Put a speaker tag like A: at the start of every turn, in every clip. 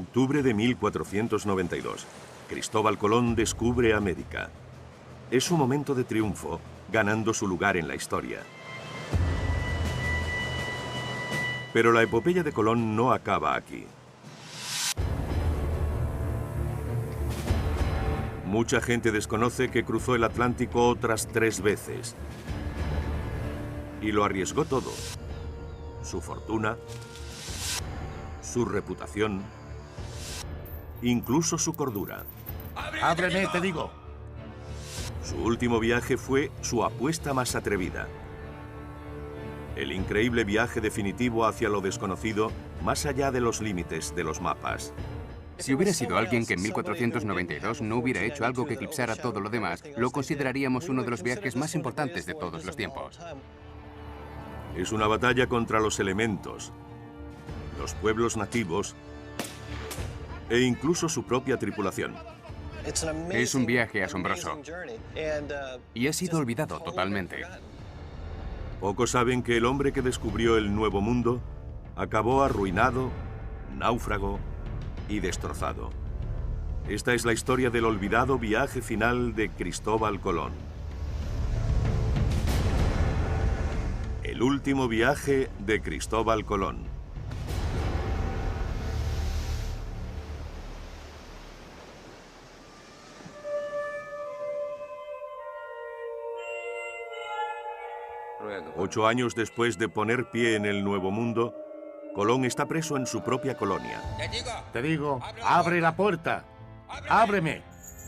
A: Octubre de 1492. Cristóbal Colón descubre América. Es su momento de triunfo, ganando su lugar en la historia. Pero la epopeya de Colón no acaba aquí. Mucha gente desconoce que cruzó el Atlántico otras 3 veces. Y lo arriesgó todo. Su fortuna, su reputación, incluso su cordura.
B: ¡Ábreme, te digo!
A: Su último viaje fue su apuesta más atrevida. El increíble viaje definitivo hacia lo desconocido, más allá de los límites de los mapas.
C: Si hubiera sido alguien que en 1492 no hubiera hecho algo que eclipsara todo lo demás, lo consideraríamos uno de los viajes más importantes de todos los tiempos.
A: Es una batalla contra los elementos, los pueblos nativos e incluso su propia tripulación.
C: Es un viaje asombroso y ha sido olvidado totalmente.
A: Pocos saben que el hombre que descubrió el Nuevo Mundo acabó arruinado, náufrago y destrozado. Esta es la historia del olvidado viaje final de Cristóbal Colón. El último viaje de Cristóbal Colón. Ocho años después de poner pie en el Nuevo Mundo, Colón está preso en su propia colonia.
B: Te digo, abre la puerta. ¡Ábreme!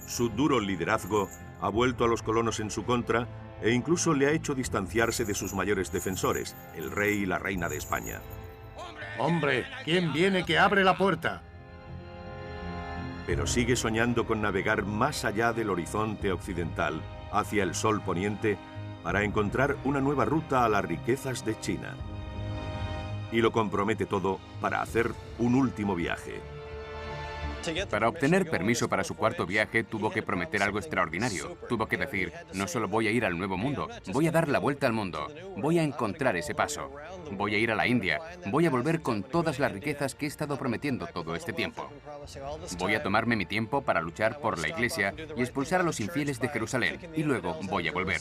A: Su duro liderazgo ha vuelto a los colonos en su contra e incluso le ha hecho distanciarse de sus mayores defensores, el rey y la reina de España.
B: Hombre, ¿quién viene que abre la puerta?
A: Pero sigue soñando con navegar más allá del horizonte occidental, hacia el sol poniente, para encontrar una nueva ruta a las riquezas de China. Y lo compromete todo para hacer un último viaje.
C: Para obtener permiso para su cuarto viaje, tuvo que prometer algo extraordinario. Tuvo que decir, no solo voy a ir al Nuevo Mundo, voy a dar la vuelta al mundo. Voy a encontrar ese paso. Voy a ir a la India. Voy a volver con todas las riquezas que he estado prometiendo todo este tiempo. Voy a tomarme mi tiempo para luchar por la Iglesia y expulsar a los infieles de Jerusalén. Y luego voy a volver.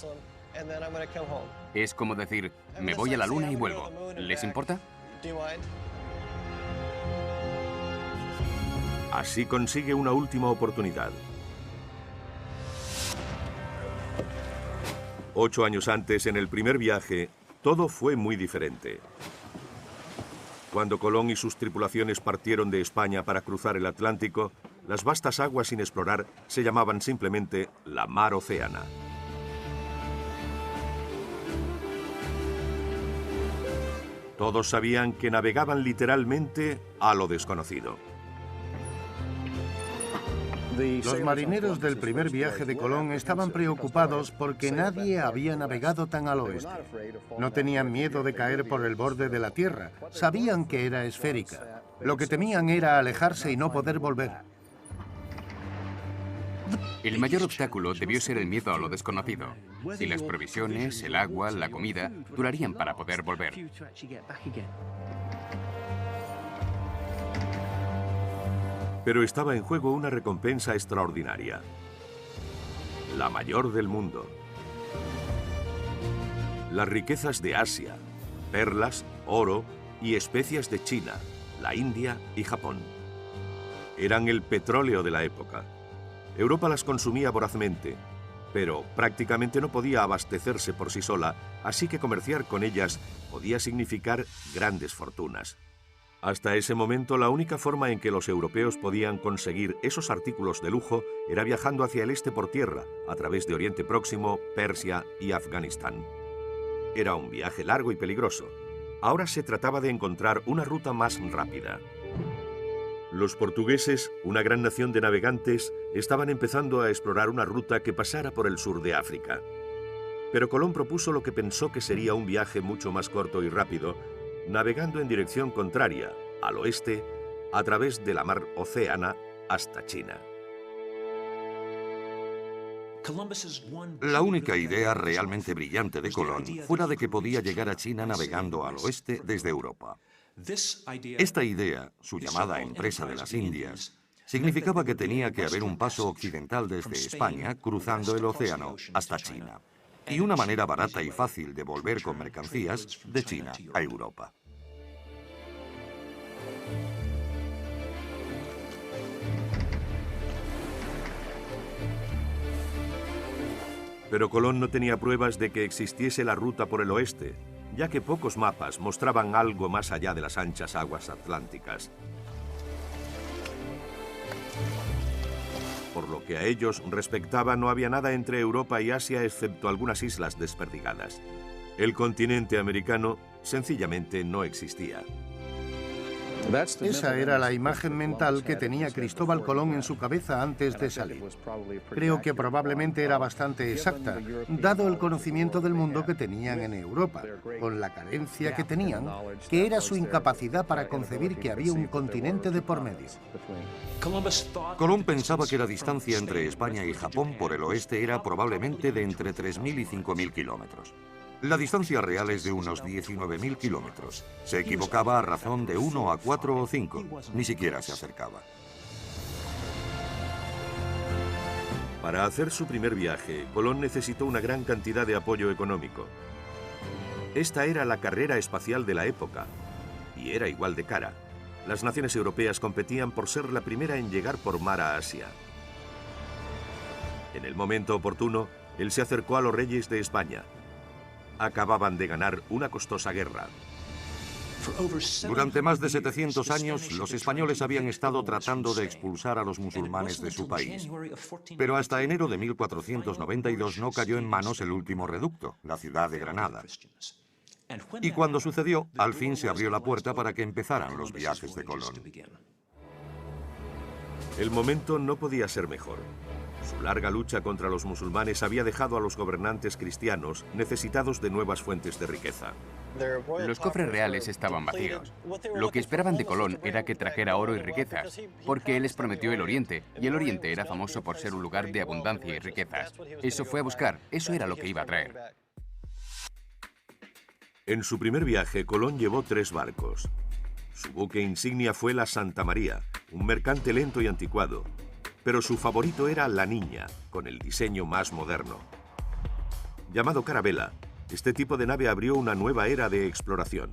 C: Es como decir, me voy a la luna y vuelvo. ¿Les importa?
A: Así consigue una última oportunidad. 8 años antes, en el primer viaje, todo fue muy diferente. Cuando Colón y sus tripulaciones partieron de España para cruzar el Atlántico, las vastas aguas sin explorar se llamaban simplemente la Mar Océana. Todos sabían que navegaban literalmente a lo desconocido.
B: Los marineros del primer viaje de Colón estaban preocupados porque nadie había navegado tan al oeste. No tenían miedo de caer por el borde de la tierra, sabían que era esférica. Lo que temían era alejarse y no poder volver.
C: El mayor obstáculo debió ser el miedo a lo desconocido. Si las provisiones, el agua, la comida durarían para poder volver.
A: Pero estaba en juego una recompensa extraordinaria. La mayor del mundo. Las riquezas de Asia, perlas, oro y especias de China, la India y Japón. Eran el petróleo de la época. Europa las consumía vorazmente, pero prácticamente no podía abastecerse por sí sola, así que comerciar con ellas podía significar grandes fortunas. Hasta ese momento, la única forma en que los europeos podían conseguir esos artículos de lujo era viajando hacia el este por tierra, a través de Oriente Próximo, Persia y Afganistán. Era un viaje largo y peligroso. Ahora se trataba de encontrar una ruta más rápida. Los portugueses, una gran nación de navegantes, estaban empezando a explorar una ruta que pasara por el sur de África. Pero Colón propuso lo que pensó que sería un viaje mucho más corto y rápido, navegando en dirección contraria, al oeste, a través de la Mar Océana hasta China.
D: La única idea realmente brillante de Colón fue la de que podía llegar a China navegando al oeste desde Europa. Esta idea, su llamada Empresa de las Indias, significaba que tenía que haber un paso occidental desde España, cruzando el océano hasta China, y una manera barata y fácil de volver con mercancías de China a Europa.
A: Pero Colón no tenía pruebas de que existiese la ruta por el oeste, ya que pocos mapas mostraban algo más allá de las anchas aguas atlánticas. Por lo que a ellos respectaba, no había nada entre Europa y Asia excepto algunas islas desperdigadas. El continente americano sencillamente no existía.
B: Esa era la imagen mental que tenía Cristóbal Colón en su cabeza antes de salir. Creo que probablemente era bastante exacta, dado el conocimiento del mundo que tenían en Europa, con la carencia que tenían, que era su incapacidad para concebir que había un continente de por medio.
D: Colón pensaba que la distancia entre España y Japón por el oeste era probablemente de entre 3.000 y 5.000 kilómetros. La distancia real es de unos 19.000 kilómetros. Se equivocaba a razón de 1 a 4 o 5. Ni siquiera se acercaba.
A: Para hacer su primer viaje, Colón necesitó una gran cantidad de apoyo económico. Esta era la carrera espacial de la época, y era igual de cara. Las naciones europeas competían por ser la primera en llegar por mar a Asia. En el momento oportuno, él se acercó a los reyes de España. Acababan de ganar una costosa guerra.
D: Durante más de 700 años, los españoles habían estado tratando de expulsar a los musulmanes de su país. Pero hasta enero de 1492 no cayó en manos el último reducto, la ciudad de Granada. Y cuando sucedió, al fin se abrió la puerta para que empezaran los viajes de Colón.
A: El momento no podía ser mejor. Su larga lucha contra los musulmanes había dejado a los gobernantes cristianos necesitados de nuevas fuentes de riqueza.
C: Los cofres reales estaban vacíos. Lo que esperaban de Colón era que trajera oro y riquezas, porque él les prometió el Oriente, y el Oriente era famoso por ser un lugar de abundancia y riquezas. Eso fue a buscar, eso era lo que iba a traer.
A: En su primer viaje, Colón llevó 3 barcos. Su buque insignia fue la Santa María, un mercante lento y anticuado. Pero su favorito era la Niña, con el diseño más moderno. Llamado carabela, este tipo de nave abrió una nueva era de exploración.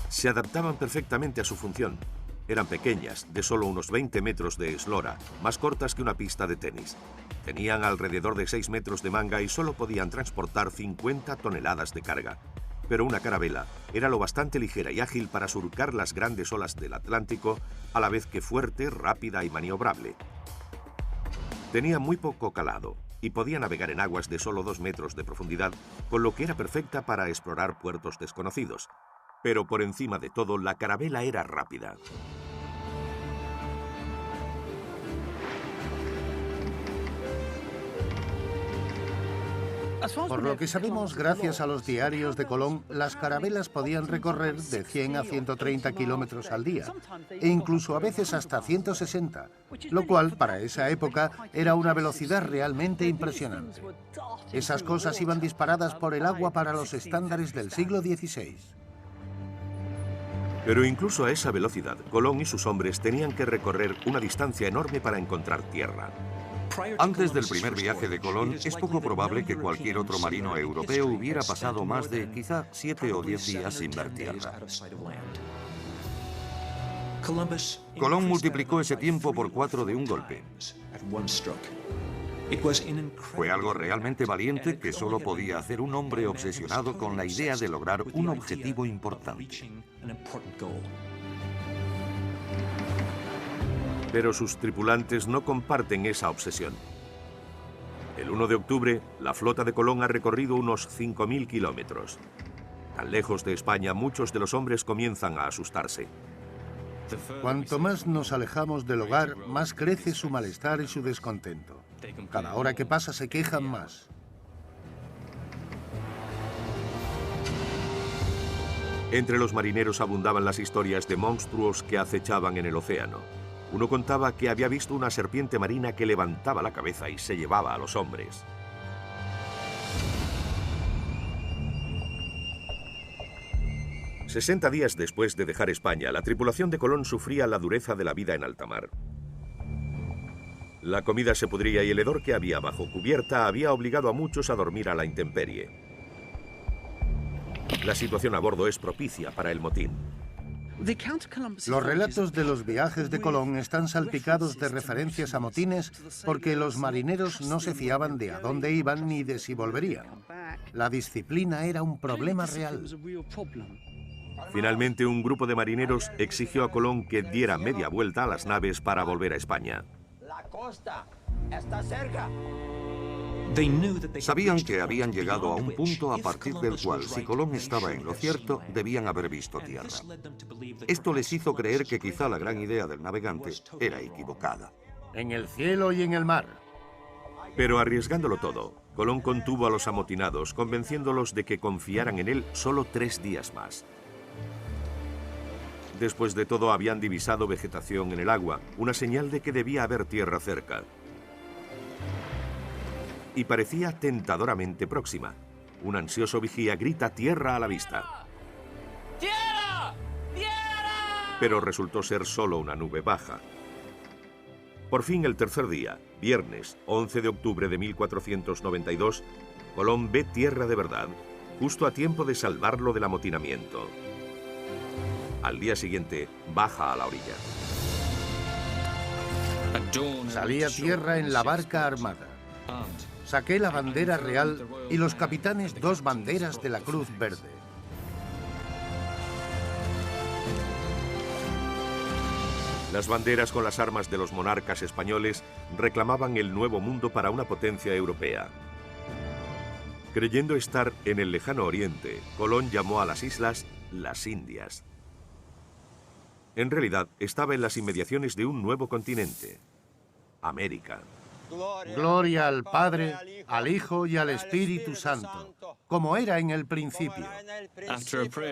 A: Se adaptaban perfectamente a su función. Eran pequeñas, de solo unos 20 metros de eslora, más cortas que una pista de tenis. Tenían alrededor de 6 metros de manga y solo podían transportar 50 toneladas de carga. Pero una carabela era lo bastante ligera y ágil para surcar las grandes olas del Atlántico, a la vez que fuerte, rápida y maniobrable. Tenía muy poco calado y podía navegar en aguas de solo 2 metros de profundidad, con lo que era perfecta para explorar puertos desconocidos. Pero por encima de todo, la carabela era rápida.
B: Por lo que sabemos, gracias a los diarios de Colón, las carabelas podían recorrer de 100 a 130 kilómetros al día, e incluso a veces hasta 160, lo cual para esa época era una velocidad realmente impresionante. Esas cosas iban disparadas por el agua para los estándares del siglo XVI.
A: Pero incluso a esa velocidad, Colón y sus hombres tenían que recorrer una distancia enorme para encontrar tierra.
D: Antes del primer viaje de Colón, es poco probable que cualquier otro marino europeo hubiera pasado más de quizá 7 o 10 días sin ver tierra. Colón multiplicó ese tiempo por 4 de un golpe. Fue algo realmente valiente que solo podía hacer un hombre obsesionado con la idea de lograr un objetivo importante.
A: Pero sus tripulantes no comparten esa obsesión. El 1 de octubre, la flota de Colón ha recorrido unos 5.000 kilómetros. Tan lejos de España, muchos de los hombres comienzan a asustarse.
B: Cuanto más nos alejamos del hogar, más crece su malestar y su descontento. Cada hora que pasa se quejan más.
A: Entre los marineros abundaban las historias de monstruos que acechaban en el océano. Uno contaba que había visto una serpiente marina que levantaba la cabeza y se llevaba a los hombres. 60 días después de dejar España, la tripulación de Colón sufría la dureza de la vida en alta mar. La comida se pudría y el hedor que había bajo cubierta había obligado a muchos a dormir a la intemperie. La situación a bordo es propicia para el motín.
B: Los relatos de los viajes de Colón están salpicados de referencias a motines porque los marineros no se fiaban de a dónde iban ni de si volverían. La disciplina era un problema real.
A: Finalmente, un grupo de marineros exigió a Colón que diera media vuelta a las naves para volver a España.
E: La costa está cerca.
D: Sabían que habían llegado a un punto a partir del cual, si Colón estaba en lo cierto, debían haber visto tierra. Esto les hizo creer que quizá la gran idea del navegante era equivocada.
B: En el cielo y en el mar.
A: Pero arriesgándolo todo, Colón contuvo a los amotinados, convenciéndolos de que confiaran en él solo 3 días más. Después de todo, habían divisado vegetación en el agua, una señal de que debía haber tierra cerca. Y parecía tentadoramente próxima. Un ansioso vigía grita tierra a la vista.
E: ¡Tierra! ¡Tierra!
A: Pero resultó ser solo una nube baja. Por fin, el tercer día, viernes 11 de octubre de 1492, Colón ve tierra de verdad, justo a tiempo de salvarlo del amotinamiento. Al día siguiente, baja a la orilla.
B: Salí a tierra en la barca armada. Saqué la bandera real y los capitanes 2 banderas de la Cruz Verde.
A: Las banderas con las armas de los monarcas españoles reclamaban el nuevo mundo para una potencia europea. Creyendo estar en el lejano oriente, Colón llamó a las islas las Indias. En realidad, estaba en las inmediaciones de un nuevo continente, América.
B: Gloria al Padre, al Hijo y al Espíritu Santo, como era en el principio.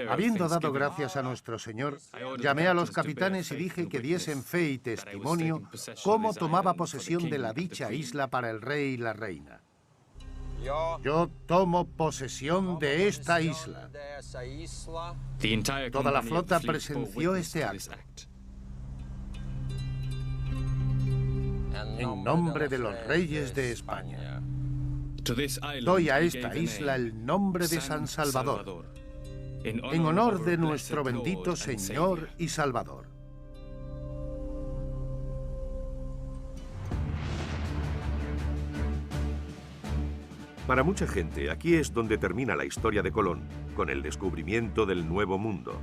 B: Habiendo dado gracias a nuestro Señor, llamé a los capitanes y dije que diesen fe y testimonio cómo tomaba posesión de la dicha isla para el rey y la reina. Yo tomo posesión de esta isla. Toda la flota presenció este acto. En nombre de los reyes de España. Doy a esta isla el nombre de San Salvador, en honor de nuestro bendito Señor y Salvador.
A: Para mucha gente, aquí es donde termina la historia de Colón, con el descubrimiento del Nuevo Mundo.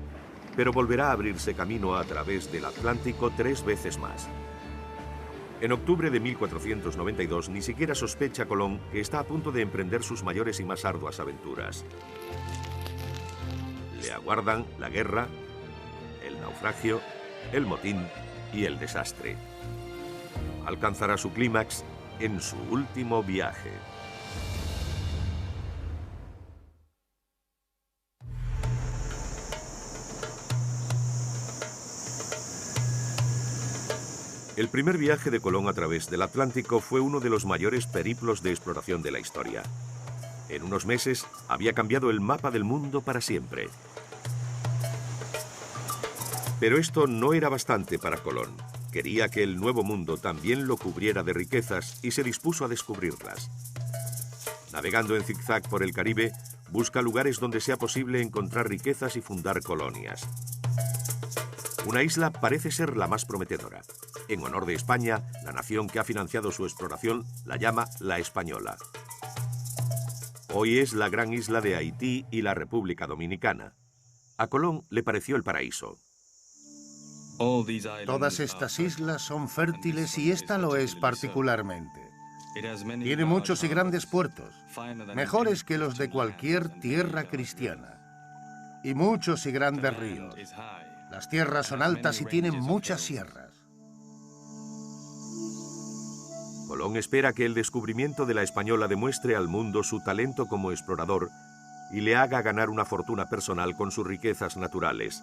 A: Pero volverá a abrirse camino a través del Atlántico 3 veces más. En octubre de 1492 ni siquiera sospecha Colón que está a punto de emprender sus mayores y más arduas aventuras. Le aguardan la guerra, el naufragio, el motín y el desastre. Alcanzará su clímax en su último viaje. El primer viaje de Colón a través del Atlántico fue uno de los mayores periplos de exploración de la historia. En unos meses había cambiado el mapa del mundo para siempre. Pero esto no era bastante para Colón. Quería que el Nuevo Mundo también lo cubriera de riquezas y se dispuso a descubrirlas. Navegando en zigzag por el Caribe, busca lugares donde sea posible encontrar riquezas y fundar colonias. Una isla parece ser la más prometedora. En honor de España, la nación que ha financiado su exploración la llama La Española. Hoy es la gran isla de Haití y la República Dominicana. A Colón le pareció el paraíso.
B: Todas estas islas son fértiles y esta lo es particularmente. Tiene muchos y grandes puertos, mejores que los de cualquier tierra cristiana. Y muchos y grandes ríos. Las tierras son altas y tienen muchas sierras.
A: Colón espera que el descubrimiento de La Española demuestre al mundo su talento como explorador y le haga ganar una fortuna personal con sus riquezas naturales.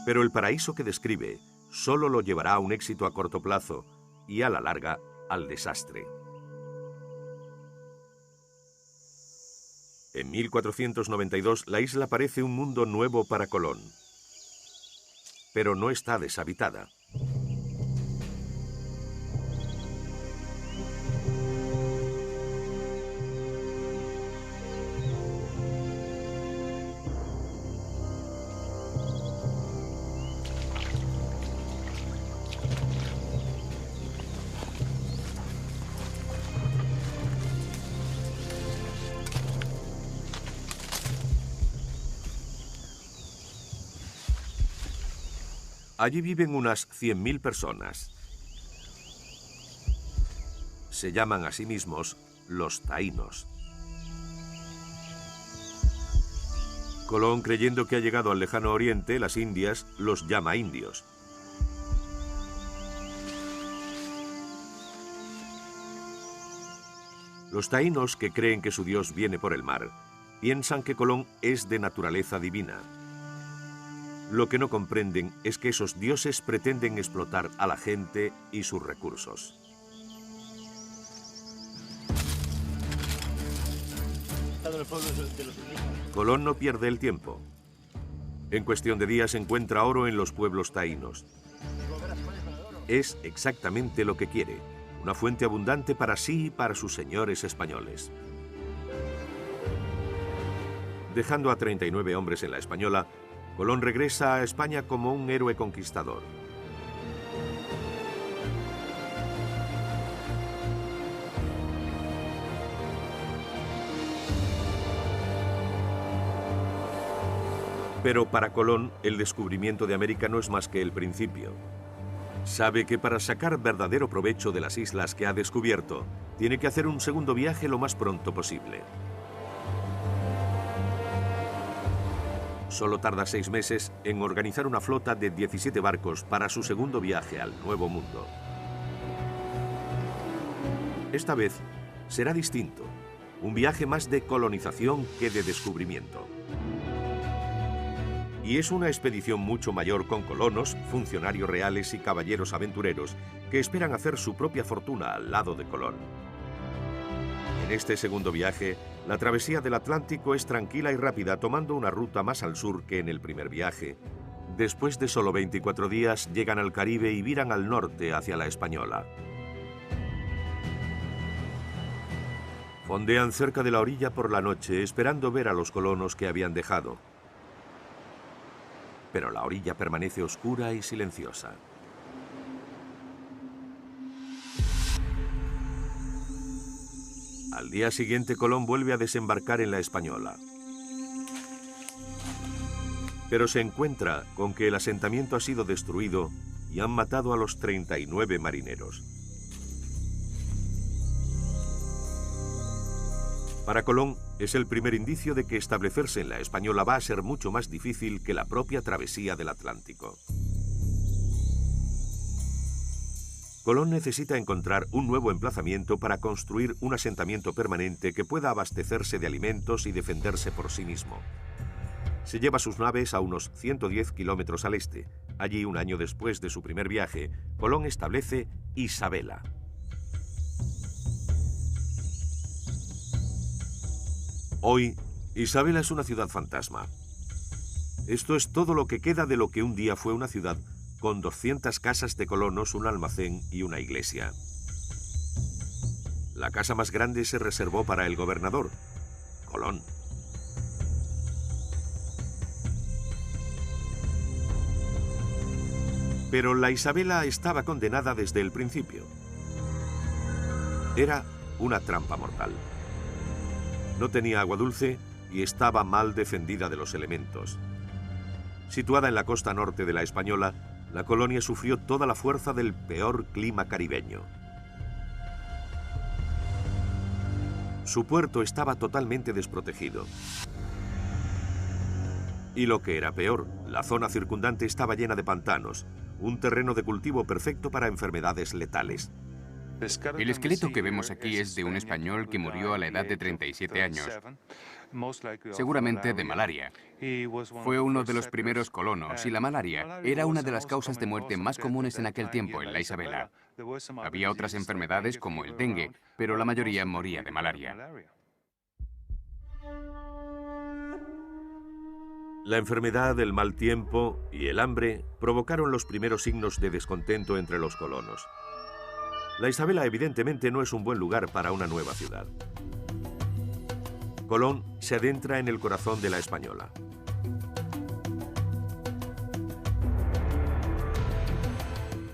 A: Pero el paraíso que describe solo lo llevará a un éxito a corto plazo y a la larga al desastre. En 1492, la isla parece un mundo nuevo para Colón. Pero no está deshabitada. Allí viven unas 100.000 personas. Se llaman a sí mismos los taínos. Colón, creyendo que ha llegado al lejano oriente, las Indias, los llama indios. Los taínos, que creen que su dios viene por el mar, piensan que Colón es de naturaleza divina. Lo que no comprenden es que esos dioses pretenden explotar a la gente y sus recursos. Colón no pierde el tiempo. En cuestión de días encuentra oro en los pueblos taínos. Es exactamente lo que quiere, una fuente abundante para sí y para sus señores españoles. Dejando a 39 hombres en la Española, Colón regresa a España como un héroe conquistador. Pero para Colón, el descubrimiento de América no es más que el principio. Sabe que para sacar verdadero provecho de las islas que ha descubierto, tiene que hacer un segundo viaje lo más pronto posible. Solo tarda 6 meses en organizar una flota de 17 barcos para su segundo viaje al Nuevo Mundo. Esta vez será distinto, un viaje más de colonización que de descubrimiento. Y es una expedición mucho mayor con colonos, funcionarios reales y caballeros aventureros que esperan hacer su propia fortuna al lado de Colón. En este segundo viaje, la travesía del Atlántico es tranquila y rápida, tomando una ruta más al sur que en el primer viaje. Después de solo 24 días, llegan al Caribe y viran al norte hacia la Española. Fondean cerca de la orilla por la noche, esperando ver a los colonos que habían dejado. Pero la orilla permanece oscura y silenciosa. Al día siguiente, Colón vuelve a desembarcar en la Española. Pero se encuentra con que el asentamiento ha sido destruido y han matado a los 39 marineros. Para Colón, es el primer indicio de que establecerse en la Española va a ser mucho más difícil que la propia travesía del Atlántico. Colón necesita encontrar un nuevo emplazamiento para construir un asentamiento permanente que pueda abastecerse de alimentos y defenderse por sí mismo. Se lleva sus naves a unos 110 kilómetros al este. Allí, un año después de su primer viaje, Colón establece Isabela. Hoy, Isabela es una ciudad fantasma. Esto es todo lo que queda de lo que un día fue una ciudad con 200 casas de colonos, un almacén y una iglesia. La casa más grande se reservó para el gobernador, Colón. Pero la Isabela estaba condenada desde el principio. Era una trampa mortal. No tenía agua dulce y estaba mal defendida de los elementos. Situada en la costa norte de la Española, la colonia sufrió toda la fuerza del peor clima caribeño. Su puerto estaba totalmente desprotegido. Y lo que era peor, la zona circundante estaba llena de pantanos, un terreno de cultivo perfecto para enfermedades letales.
C: El esqueleto que vemos aquí es de un español que murió a la edad de 37 años, seguramente de malaria. Fue uno de los primeros colonos y la malaria era una de las causas de muerte más comunes en aquel tiempo en la Isabela. Había otras enfermedades como el dengue, pero la mayoría moría de malaria.
A: La enfermedad, el mal tiempo y el hambre provocaron los primeros signos de descontento entre los colonos. La Isabela evidentemente no es un buen lugar para una nueva ciudad. Colón se adentra en el corazón de la Española.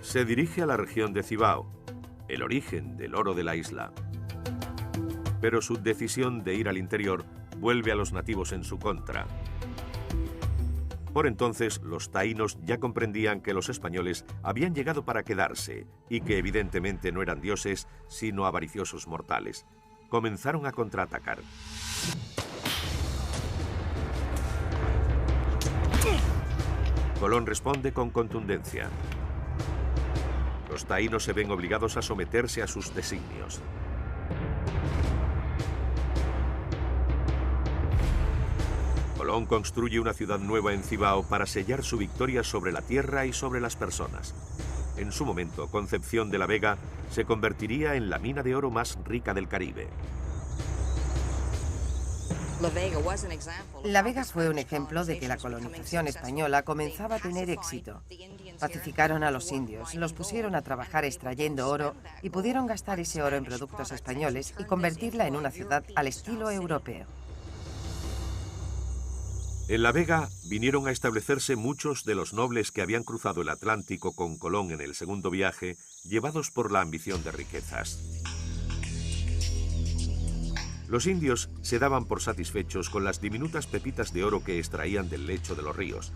A: Se dirige a la región de Cibao, el origen del oro de la isla. Pero su decisión de ir al interior vuelve a los nativos en su contra. Por entonces, los taínos ya comprendían que los españoles habían llegado para quedarse y que evidentemente no eran dioses, sino avariciosos mortales. Comenzaron a contraatacar. Colón responde con contundencia. Los taínos se ven obligados a someterse a sus designios. Colón construye una ciudad nueva en Cibao para sellar su victoria sobre la tierra y sobre las personas. En su momento, Concepción de la Vega se convertiría en la mina de oro más rica del Caribe.
F: La Vega fue un ejemplo de que la colonización española comenzaba a tener éxito. Pacificaron a los indios, los pusieron a trabajar extrayendo oro y pudieron gastar ese oro en productos españoles y convertirla en una ciudad al estilo europeo.
A: En La Vega vinieron a establecerse muchos de los nobles que habían cruzado el Atlántico con Colón en el segundo viaje, llevados por la ambición de riquezas. Los indios se daban por satisfechos con las diminutas pepitas de oro que extraían del lecho de los ríos,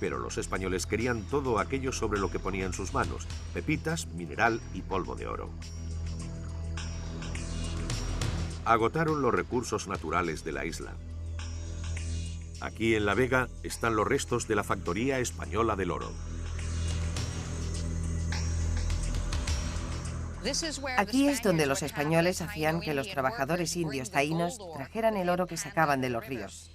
A: pero los españoles querían todo aquello sobre lo que ponían sus manos: pepitas, mineral y polvo de oro. Agotaron los recursos naturales de la isla. Aquí en La Vega están los restos de la factoría española del oro.
F: Aquí es donde los españoles hacían que los trabajadores indios taínos trajeran el oro que sacaban de los ríos.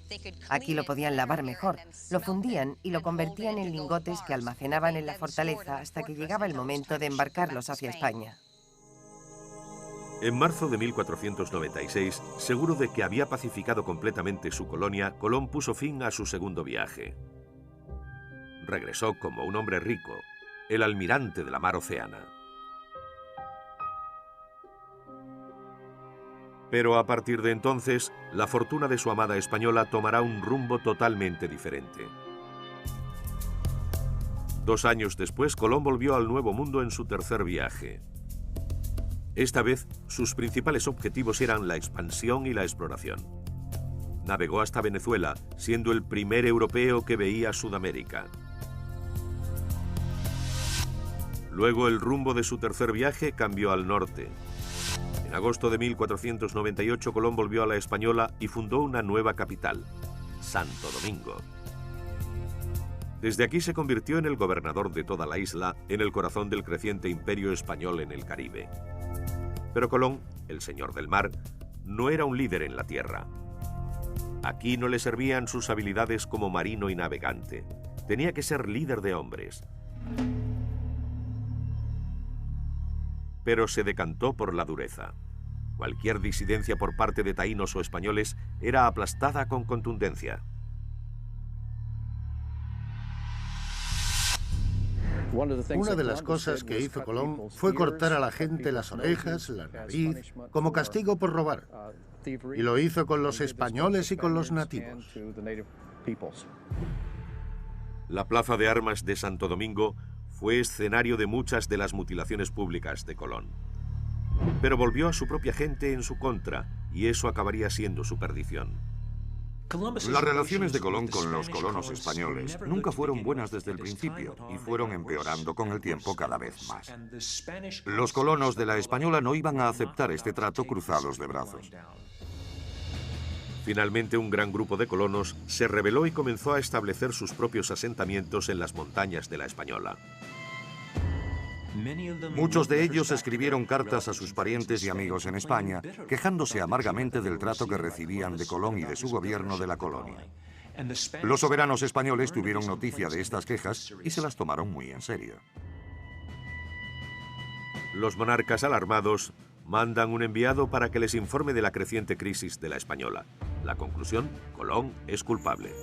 F: Aquí lo podían lavar mejor, lo fundían y lo convertían en lingotes que almacenaban en la fortaleza hasta que llegaba el momento de embarcarlos hacia España.
A: En marzo de 1496, seguro de que había pacificado completamente su colonia, Colón puso fin a su segundo viaje. Regresó como un hombre rico, el almirante de la mar Océana. Pero a partir de entonces, la fortuna de su amada española tomará un rumbo totalmente diferente. 2 años después, Colón volvió al Nuevo Mundo en su tercer viaje. Esta vez, sus principales objetivos eran la expansión y la exploración. Navegó hasta Venezuela, siendo el primer europeo que veía Sudamérica. Luego, el rumbo de su tercer viaje cambió al norte. En agosto de 1498, Colón volvió a la Española y fundó una nueva capital, Santo Domingo. Desde aquí se convirtió en el gobernador de toda la isla, en el corazón del creciente imperio español en el Caribe. Pero Colón, el señor del mar, no era un líder en la tierra. Aquí no le servían sus habilidades como marino y navegante. Tenía que ser líder de hombres. Pero se decantó por la dureza. Cualquier disidencia por parte de taínos o españoles era aplastada con contundencia.
B: Una de las cosas que hizo Colón fue cortar a la gente las orejas, la nariz, como castigo por robar. Y lo hizo con los españoles y con los nativos.
A: La plaza de armas de Santo Domingo fue escenario de muchas de las mutilaciones públicas de Colón. Pero volvió a su propia gente en su contra, y eso acabaría siendo su perdición.
D: Las relaciones de Colón con los colonos españoles nunca fueron buenas desde el principio y fueron empeorando con el tiempo cada vez más. Los colonos de la Española no iban a aceptar este trato cruzados de brazos.
A: Finalmente, un gran grupo de colonos se rebeló y comenzó a establecer sus propios asentamientos en las montañas de la Española.
D: Muchos de ellos escribieron cartas a sus parientes y amigos en España, quejándose amargamente del trato que recibían de Colón y de su gobierno de la colonia. Los soberanos españoles tuvieron noticia de estas quejas y se las tomaron muy en serio.
A: Los monarcas alarmados mandan un enviado para que les informe de la creciente crisis de la Española. La conclusión: Colón es culpable.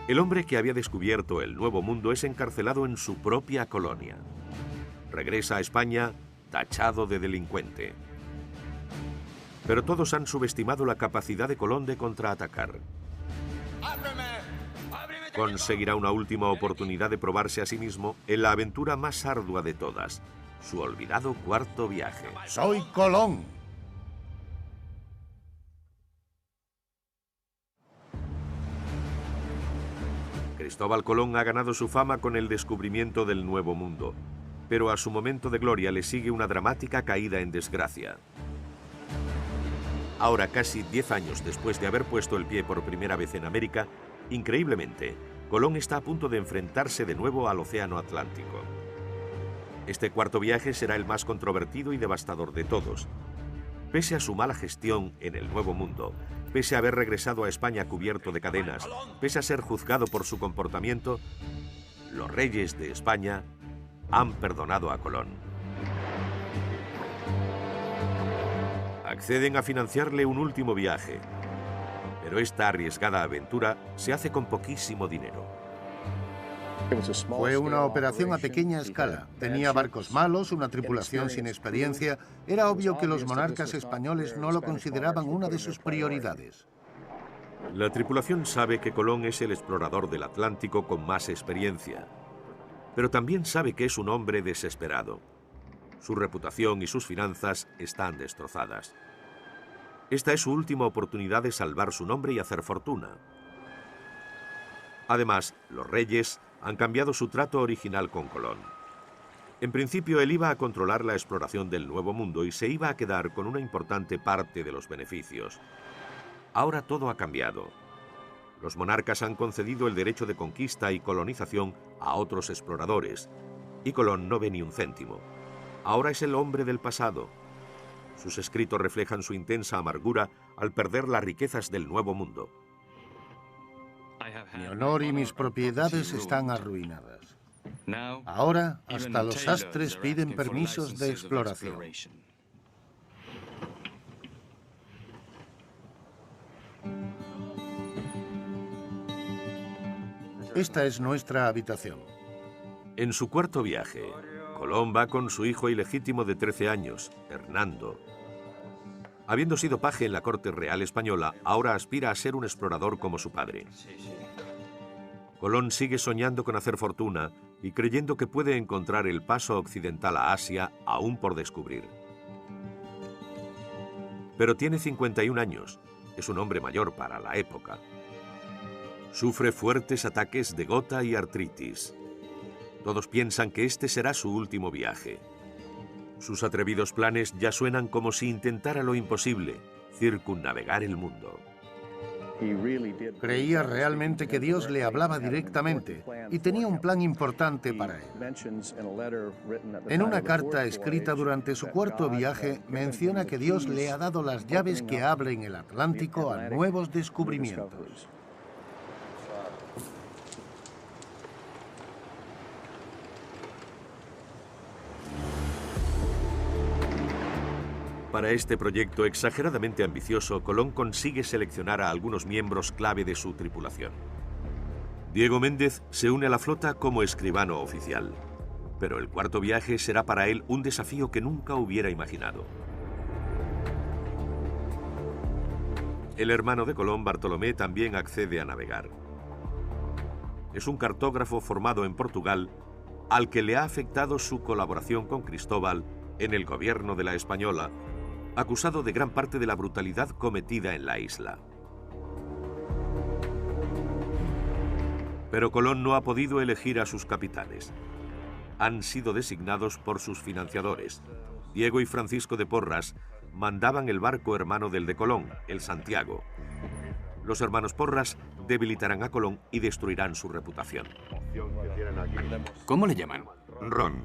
A: El hombre que había descubierto el Nuevo Mundo es encarcelado en su propia colonia. Regresa a España tachado de delincuente. Pero todos han subestimado la capacidad de Colón de contraatacar. Conseguirá una última oportunidad de probarse a sí mismo en la aventura más ardua de todas, su olvidado cuarto viaje.
B: ¡Soy Colón!
A: Cristóbal Colón ha ganado su fama con el descubrimiento del Nuevo Mundo, pero a su momento de gloria le sigue una dramática caída en desgracia. Ahora, casi 10 años después de haber puesto el pie por primera vez en América, increíblemente, Colón está a punto de enfrentarse de nuevo al Océano Atlántico. Este cuarto viaje será el más controvertido y devastador de todos. Pese a su mala gestión en el Nuevo Mundo, pese a haber regresado a España cubierto de cadenas, pese a ser juzgado por su comportamiento, los reyes de España han perdonado a Colón. Acceden a financiarle un último viaje, pero esta arriesgada aventura se hace con poquísimo dinero.
B: Fue una operación a pequeña escala. Tenía barcos malos, una tripulación sin experiencia. Era obvio que los monarcas españoles no lo consideraban una de sus prioridades.
A: La tripulación sabe que Colón es el explorador del Atlántico con más experiencia, pero también sabe que es un hombre desesperado. Su reputación y sus finanzas están destrozadas. Esta es su última oportunidad de salvar su nombre y hacer fortuna. Además, los reyes han cambiado su trato original con Colón. En principio, él iba a controlar la exploración del Nuevo Mundo y se iba a quedar con una importante parte de los beneficios. Ahora todo ha cambiado. Los monarcas han concedido el derecho de conquista y colonización a otros exploradores, y Colón no ve ni un céntimo. Ahora es el hombre del pasado. Sus escritos reflejan su intensa amargura al perder las riquezas del Nuevo Mundo.
B: Mi honor y mis propiedades están arruinadas. Ahora, hasta los sastres piden permisos de exploración. Esta es nuestra habitación.
A: En su cuarto viaje, Colón va con su hijo ilegítimo de 13 años, Hernando. Habiendo sido paje en la corte real española, ahora aspira a ser un explorador como su padre. Colón sigue soñando con hacer fortuna y creyendo que puede encontrar el paso occidental a Asia aún por descubrir. Pero tiene 51 años, es un hombre mayor para la época. Sufre fuertes ataques de gota y artritis. Todos piensan que este será su último viaje. Sus atrevidos planes ya suenan como si intentara lo imposible, circunnavegar el mundo.
B: Creía realmente que Dios le hablaba directamente y tenía un plan importante para él. En una carta escrita durante su cuarto viaje, menciona que Dios le ha dado las llaves que abren el Atlántico a nuevos descubrimientos.
A: Para este proyecto exageradamente ambicioso, Colón consigue seleccionar a algunos miembros clave de su tripulación. Diego Méndez se une a la flota como escribano oficial, pero el cuarto viaje será para él un desafío que nunca hubiera imaginado. El hermano de Colón, Bartolomé, también accede a navegar. Es un cartógrafo formado en Portugal, al que le ha afectado su colaboración con Cristóbal en el gobierno de la Española, acusado de gran parte de la brutalidad cometida en la isla. Pero Colón no ha podido elegir a sus capitanes. Han sido designados por sus financiadores. Diego y Francisco de Porras mandaban el barco hermano del de Colón, el Santiago. Los hermanos Porras debilitarán a Colón y destruirán su reputación.
C: ¿Cómo le llaman?
D: Ron.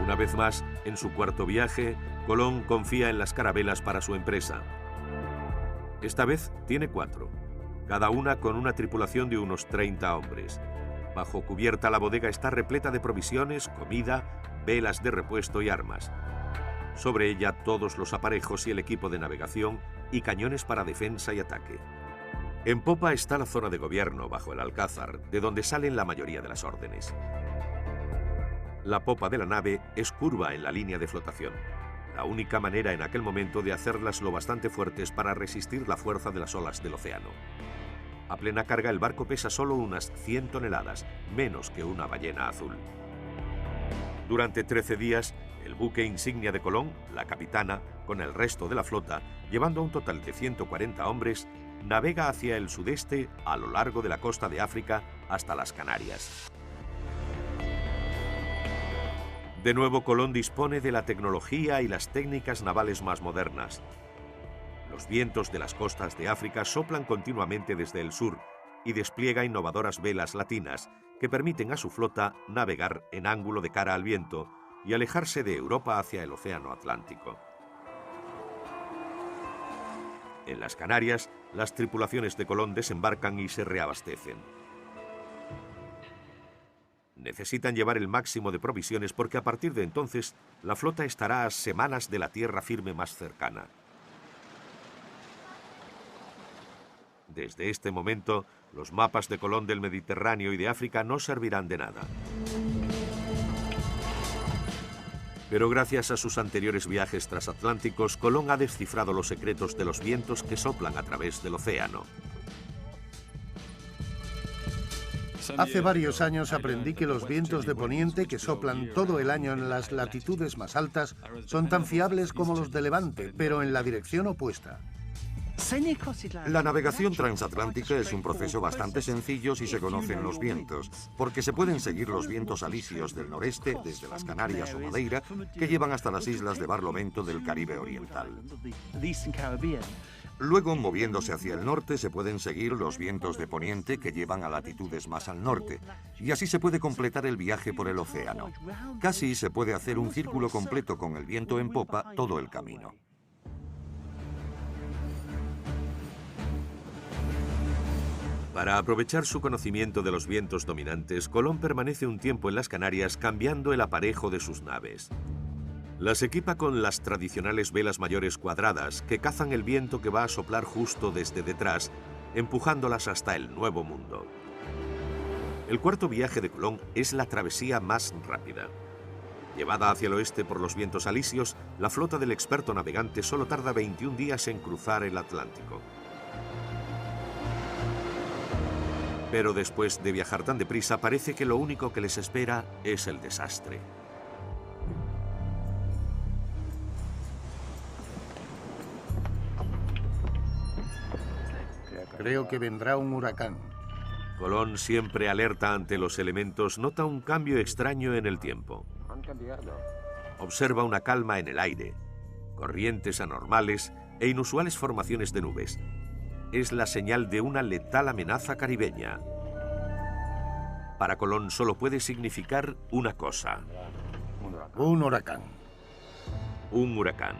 A: Una vez más, en su cuarto viaje, Colón confía en las carabelas para su empresa. Esta vez tiene 4, cada una con una tripulación de unos 30 hombres. Bajo cubierta la bodega está repleta de provisiones, comida, velas de repuesto y armas. Sobre ella todos los aparejos y el equipo de navegación y cañones para defensa y ataque. En popa está la zona de gobierno bajo el alcázar, de donde salen la mayoría de las órdenes. La popa de la nave es curva en la línea de flotación, la única manera en aquel momento de hacerlas lo bastante fuertes para resistir la fuerza de las olas del océano. A plena carga el barco pesa solo unas 100 toneladas, menos que una ballena azul. Durante 13 días, el buque insignia de Colón, la Capitana, con el resto de la flota, llevando un total de 140 hombres, navega hacia el sudeste a lo largo de la costa de África hasta las Canarias. De nuevo, Colón dispone de la tecnología y las técnicas navales más modernas. Los vientos de las costas de África soplan continuamente desde el sur y despliega innovadoras velas latinas que permiten a su flota navegar en ángulo de cara al viento y alejarse de Europa hacia el Océano Atlántico. En las Canarias, las tripulaciones de Colón desembarcan y se reabastecen. Necesitan llevar el máximo de provisiones porque a partir de entonces la flota estará a semanas de la tierra firme más cercana. Desde este momento, los mapas de Colón del Mediterráneo y de África no servirán de nada. Pero gracias a sus anteriores viajes transatlánticos, Colón ha descifrado los secretos de los vientos que soplan a través del océano.
B: Hace varios años aprendí que los vientos de poniente que soplan todo el año en las latitudes más altas son tan fiables como los de levante, pero en la dirección opuesta.
D: La navegación transatlántica es un proceso bastante sencillo si se conocen los vientos, porque se pueden seguir los vientos alisios del noreste, desde las Canarias o Madeira, que llevan hasta las islas de Barlovento del Caribe Oriental. Luego, moviéndose hacia el norte, se pueden seguir los vientos de poniente que llevan a latitudes más al norte, y así se puede completar el viaje por el océano. Casi se puede hacer un círculo completo con el viento en popa todo el camino.
A: Para aprovechar su conocimiento de los vientos dominantes, Colón permanece un tiempo en las Canarias cambiando el aparejo de sus naves. Las equipa con las tradicionales velas mayores cuadradas que cazan el viento que va a soplar justo desde detrás, empujándolas hasta el Nuevo Mundo. El cuarto viaje de Colón es la travesía más rápida. Llevada hacia el oeste por los vientos alisios, la flota del experto navegante solo tarda 21 días en cruzar el Atlántico. Pero después de viajar tan deprisa, parece que lo único que les espera es el desastre.
B: Creo que vendrá un huracán.
A: Colón, siempre alerta ante los elementos, nota un cambio extraño en el tiempo. Observa una calma en el aire, corrientes anormales e inusuales formaciones de nubes. Es la señal de una letal amenaza caribeña. Para Colón solo puede significar una cosa.
B: Un huracán.
A: Un huracán.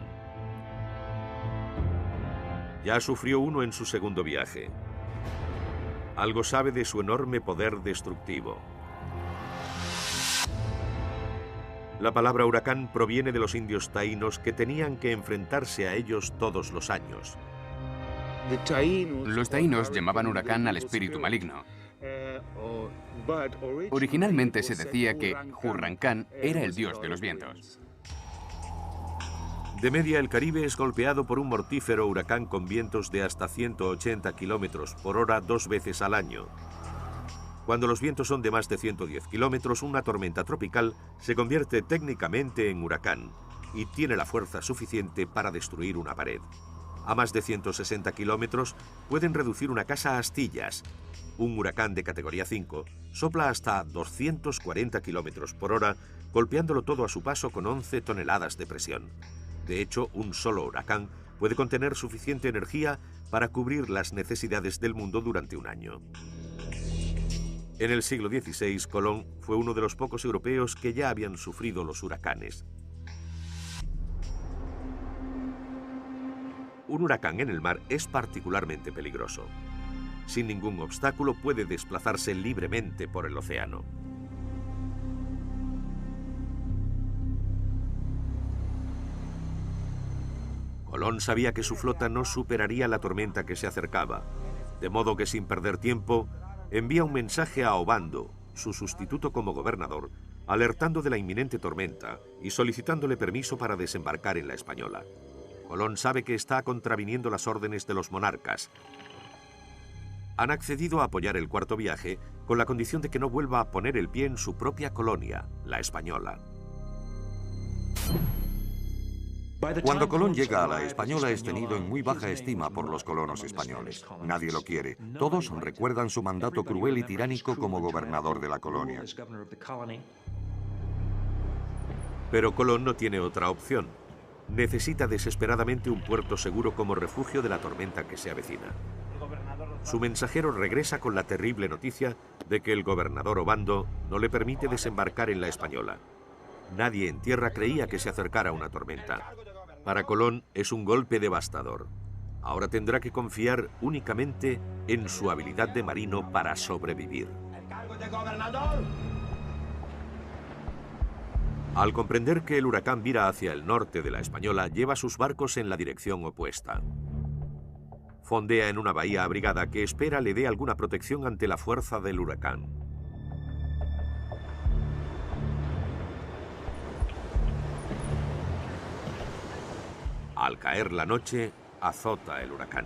A: Ya sufrió uno en su segundo viaje. Algo sabe de su enorme poder destructivo. La palabra huracán proviene de los indios taínos que tenían que enfrentarse a ellos todos los años.
C: Los taínos llamaban huracán al espíritu maligno. Originalmente se decía que Hurrancán era el dios de los vientos.
A: De media, el Caribe es golpeado por un mortífero huracán con vientos de hasta 180 kilómetros por hora 2 veces al año. Cuando los vientos son de más de 110 kilómetros, una tormenta tropical se convierte técnicamente en huracán y tiene la fuerza suficiente para destruir una pared. A más de 160 kilómetros pueden reducir una casa a astillas. Un huracán de categoría 5 sopla hasta 240 kilómetros por hora, golpeándolo todo a su paso con 11 toneladas de presión. De hecho, un solo huracán puede contener suficiente energía para cubrir las necesidades del mundo durante un año. En el siglo XVI, Colón fue uno de los pocos europeos que ya habían sufrido los huracanes. Un huracán en el mar es particularmente peligroso. Sin ningún obstáculo puede desplazarse libremente por el océano. Colón sabía que su flota no superaría la tormenta que se acercaba, de modo que sin perder tiempo, envía un mensaje a Obando, su sustituto como gobernador, alertando de la inminente tormenta y solicitándole permiso para desembarcar en la Española. Colón sabe que está contraviniendo las órdenes de los monarcas. Han accedido a apoyar el cuarto viaje con la condición de que no vuelva a poner el pie en su propia colonia, la Española.
D: Cuando Colón llega a la Española es tenido en muy baja estima por los colonos españoles. Nadie lo quiere. Todos recuerdan su mandato cruel y tiránico como gobernador de la colonia.
A: Pero Colón no tiene otra opción. Necesita desesperadamente un puerto seguro como refugio de la tormenta que se avecina. Su mensajero regresa con la terrible noticia de que el gobernador Obando no le permite desembarcar en la Española. Nadie en tierra creía que se acercara una tormenta. Para Colón es un golpe devastador. Ahora tendrá que confiar únicamente en su habilidad de marino para sobrevivir. Al comprender que el huracán vira hacia el norte de la Española, lleva sus barcos en la dirección opuesta. Fondea en una bahía abrigada que espera le dé alguna protección ante la fuerza del huracán. Al caer la noche, azota el huracán.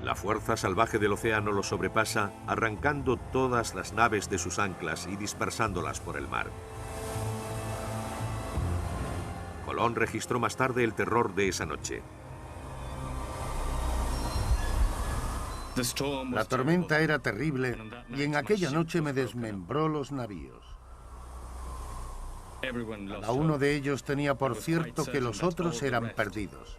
A: La fuerza salvaje del océano lo sobrepasa, arrancando todas las naves de sus anclas y dispersándolas por el mar. Colón registró más tarde el terror de esa noche.
B: La tormenta era terrible y en aquella noche me desmembró los navíos. Cada uno de ellos tenía por cierto que los otros eran perdidos.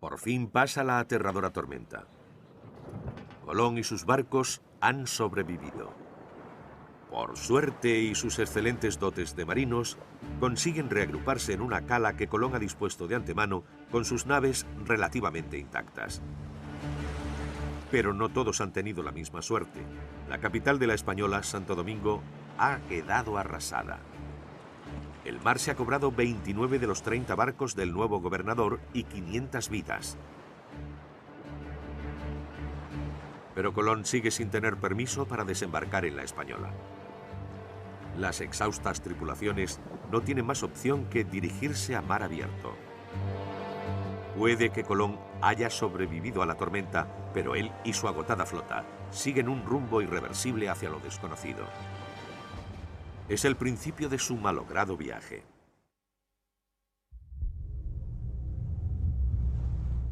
A: Por fin pasa la aterradora tormenta. Colón y sus barcos han sobrevivido. Por suerte y sus excelentes dotes de marinos, consiguen reagruparse en una cala que Colón ha dispuesto de antemano con sus naves relativamente intactas. Pero no todos han tenido la misma suerte. La capital de la Española, Santo Domingo, ha quedado arrasada. El mar se ha cobrado 29 de los 30 barcos del nuevo gobernador y 500 vidas. Pero Colón sigue sin tener permiso para desembarcar en la Española. Las exhaustas tripulaciones no tienen más opción que dirigirse a mar abierto. Puede que Colón haya sobrevivido a la tormenta, pero él y su agotada flota siguen un rumbo irreversible hacia lo desconocido. Es el principio de su malogrado viaje.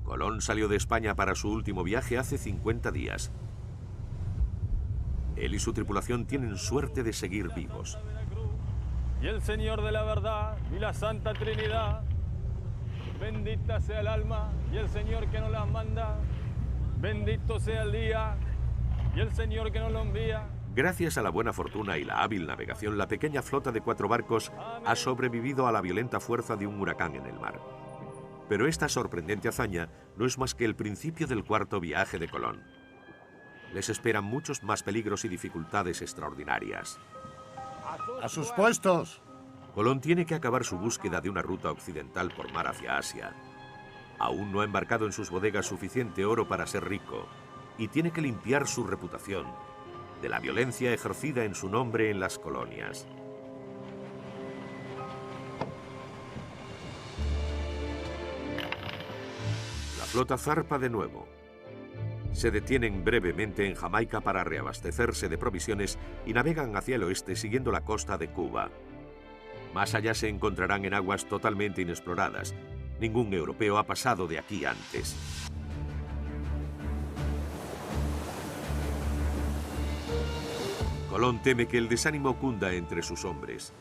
A: Colón salió de España para su último viaje hace 50 días. Él y su tripulación tienen suerte de seguir vivos.
G: Y el Señor de la verdad y la Santa Trinidad, bendita sea el alma y el Señor que nos las manda, bendito sea el día y el Señor que nos lo envía.
A: Gracias a la buena fortuna y la hábil navegación, la pequeña flota de 4 barcos ha sobrevivido a la violenta fuerza de un huracán en el mar. Pero esta sorprendente hazaña no es más que el principio del cuarto viaje de Colón. Les esperan muchos más peligros y dificultades extraordinarias.
B: ¡A sus puestos!
A: Colón tiene que acabar su búsqueda de una ruta occidental por mar hacia Asia. Aún no ha embarcado en sus bodegas suficiente oro para ser rico y tiene que limpiar su reputación de la violencia ejercida en su nombre en las colonias. La flota zarpa de nuevo. Se detienen brevemente en Jamaica para reabastecerse de provisiones y navegan hacia el oeste siguiendo la costa de Cuba. Más allá se encontrarán en aguas totalmente inexploradas. Ningún europeo ha pasado de aquí antes. Colón teme que el desánimo cunda entre sus hombres.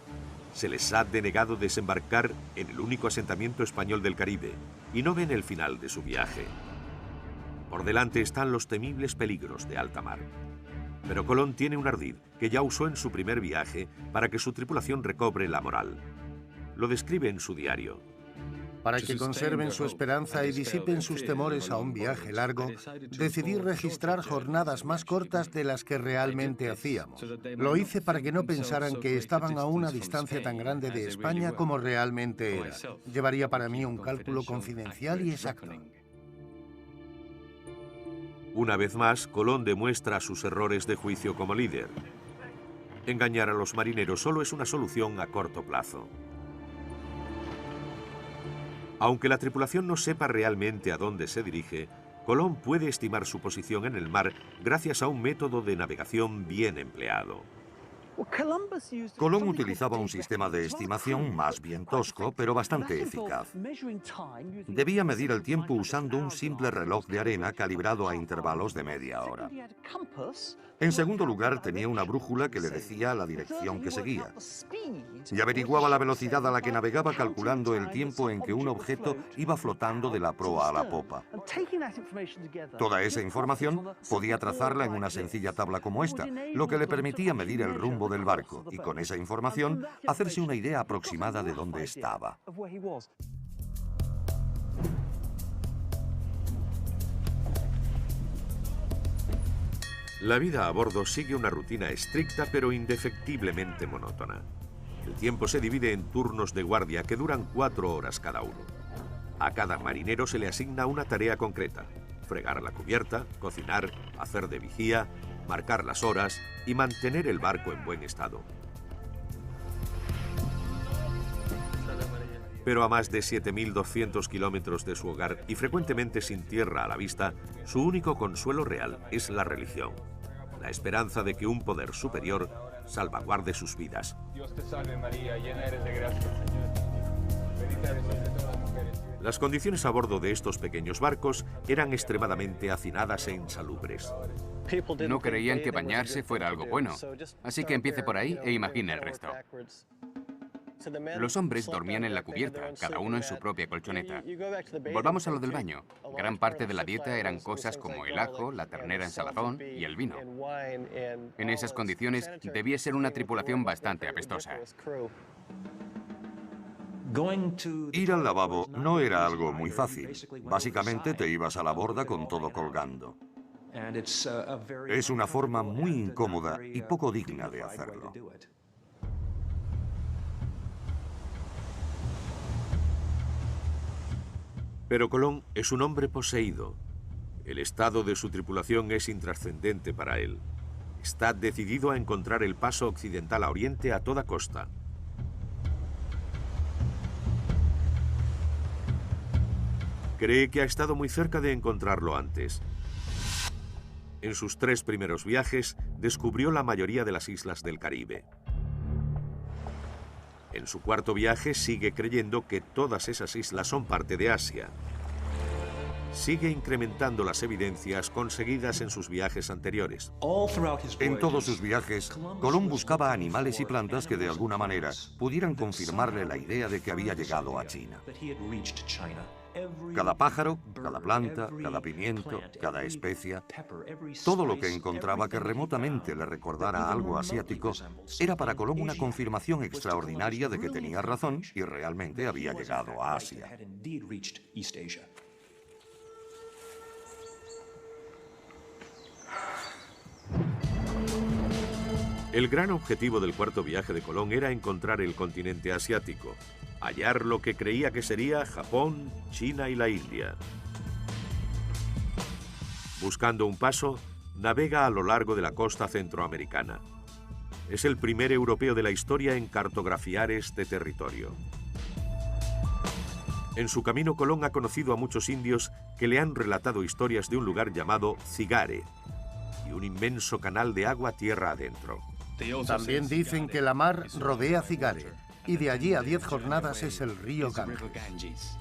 A: Se les ha denegado desembarcar en el único asentamiento español del Caribe y no ven el final de su viaje. Por delante están los temibles peligros de alta mar. Pero Colón tiene un ardid que ya usó en su primer viaje para que su tripulación recobre la moral. Lo describe en su diario.
B: Para que conserven su esperanza y disipen sus temores a un viaje largo, decidí registrar jornadas más cortas de las que realmente hacíamos. Lo hice para que no pensaran que estaban a una distancia tan grande de España como realmente era. Llevaría para mí un cálculo confidencial y exacto.
A: Una vez más, Colón demuestra sus errores de juicio como líder. Engañar a los marineros solo es una solución a corto plazo. Aunque la tripulación no sepa realmente a dónde se dirige, Colón puede estimar su posición en el mar gracias a un método de navegación bien empleado.
D: Colón utilizaba un sistema de estimación más bien tosco, pero bastante eficaz. Debía medir el tiempo usando un simple reloj de arena calibrado a intervalos de media hora. En segundo lugar, tenía una brújula que le decía la dirección que seguía. Y averiguaba la velocidad a la que navegaba calculando el tiempo en que un objeto iba flotando de la proa a la popa. Toda esa información podía trazarla en una sencilla tabla como esta, lo que le permitía medir el rumbo del barco y con esa información hacerse una idea aproximada de dónde estaba.
A: La vida a bordo sigue una rutina estricta pero indefectiblemente monótona. El tiempo se divide en turnos de guardia que duran 4 horas cada uno. A cada marinero se le asigna una tarea concreta: fregar la cubierta, cocinar, hacer de vigía, marcar las horas y mantener el barco en buen estado. Pero a más de 7.200 kilómetros de su hogar y frecuentemente sin tierra a la vista, su único consuelo real es la religión. La esperanza de que un poder superior salvaguarde sus vidas.
G: Dios te salve María, llena eres de gracia, Señor. Bendita eres entre todas las mujeres.
A: Las condiciones a bordo de estos pequeños barcos eran extremadamente hacinadas e insalubres.
C: No creían que bañarse fuera algo bueno, así que empiece por ahí e imagine el resto. Los hombres dormían en la cubierta, cada uno en su propia colchoneta. Volvamos a lo del baño. Gran parte de la dieta eran cosas como el ajo, la ternera en salazón y el vino. En esas condiciones debía ser una tripulación bastante apestosa.
D: Ir al lavabo no era algo muy fácil. Básicamente te ibas a la borda con todo colgando. Es una forma muy incómoda y poco digna de hacerlo.
A: Pero Colón es un hombre poseído. El estado de su tripulación es intrascendente para él. Está decidido a encontrar el paso occidental a Oriente a toda costa. Cree que ha estado muy cerca de encontrarlo antes. En sus 3 primeros viajes, descubrió la mayoría de las islas del Caribe. En su 4º viaje sigue creyendo que todas esas islas son parte de Asia. Sigue incrementando las evidencias conseguidas en sus viajes anteriores.
D: En todos sus viajes, Colón buscaba animales y plantas que de alguna manera pudieran confirmarle la idea de que había llegado a China. Cada pájaro, cada planta, cada pimiento, cada especia, todo lo que encontraba que remotamente le recordara algo asiático, era para Colón una confirmación extraordinaria de que tenía razón y realmente había llegado a Asia.
A: El gran objetivo del 4º viaje de Colón era encontrar el continente asiático, hallar lo que creía que sería Japón, China y la India. Buscando un paso, navega a lo largo de la costa centroamericana. Es el primer europeo de la historia en cartografiar este territorio. En su camino, Colón ha conocido a muchos indios que le han relatado historias de un lugar llamado Cigare y un inmenso canal de agua tierra adentro.
B: También dicen que la mar rodea Cigare y de allí a 10 jornadas es el río Ganges.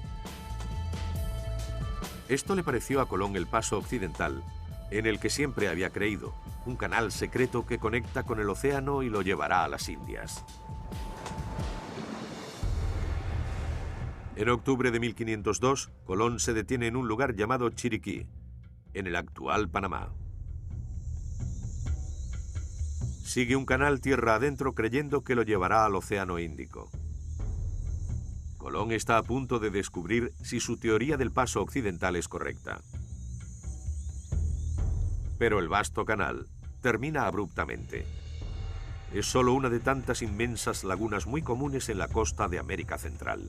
A: Esto le pareció a Colón el paso occidental en el que siempre había creído, un canal secreto que conecta con el océano y lo llevará a las Indias. En octubre de 1502, Colón se detiene en un lugar llamado Chiriquí, en el actual Panamá. Sigue un canal tierra adentro creyendo que lo llevará al Océano Índico. Colón está a punto de descubrir si su teoría del paso occidental es correcta. Pero el vasto canal termina abruptamente. Es solo una de tantas inmensas lagunas muy comunes en la costa de América Central.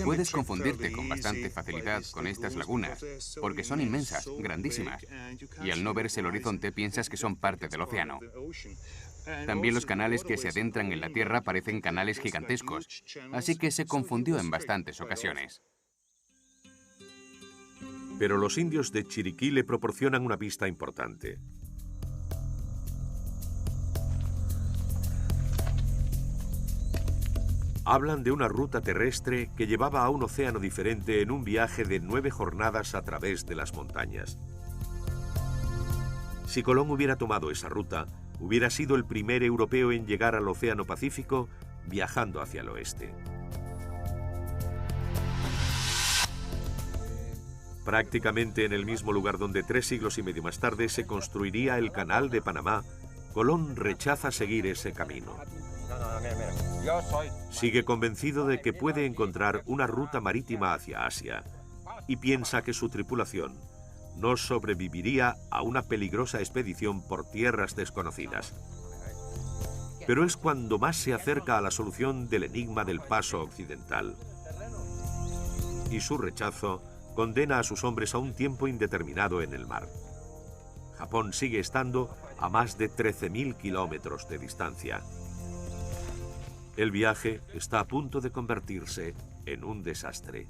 C: Puedes confundirte con bastante facilidad con estas lagunas, porque son inmensas, grandísimas, y al no verse el horizonte piensas que son parte del océano. También los canales que se adentran en la tierra parecen canales gigantescos, así que se confundió en bastantes ocasiones.
A: Pero los indios de Chiriquí le proporcionan una pista importante. Hablan de una ruta terrestre que llevaba a un océano diferente en un viaje de 9 jornadas a través de las montañas. Si Colón hubiera tomado esa ruta, hubiera sido el primer europeo en llegar al Océano Pacífico viajando hacia el oeste. Prácticamente en el mismo lugar donde 3 siglos y medio más tarde se construiría el Canal de Panamá, Colón rechaza seguir ese camino. Sigue convencido de que puede encontrar una ruta marítima hacia Asia y piensa que su tripulación no sobreviviría a una peligrosa expedición por tierras desconocidas. Pero es cuando más se acerca a la solución del enigma del paso occidental. Y su rechazo condena a sus hombres a un tiempo indeterminado en el mar. Japón sigue estando a más de 13.000 kilómetros de distancia. El viaje está a punto de convertirse en un desastre.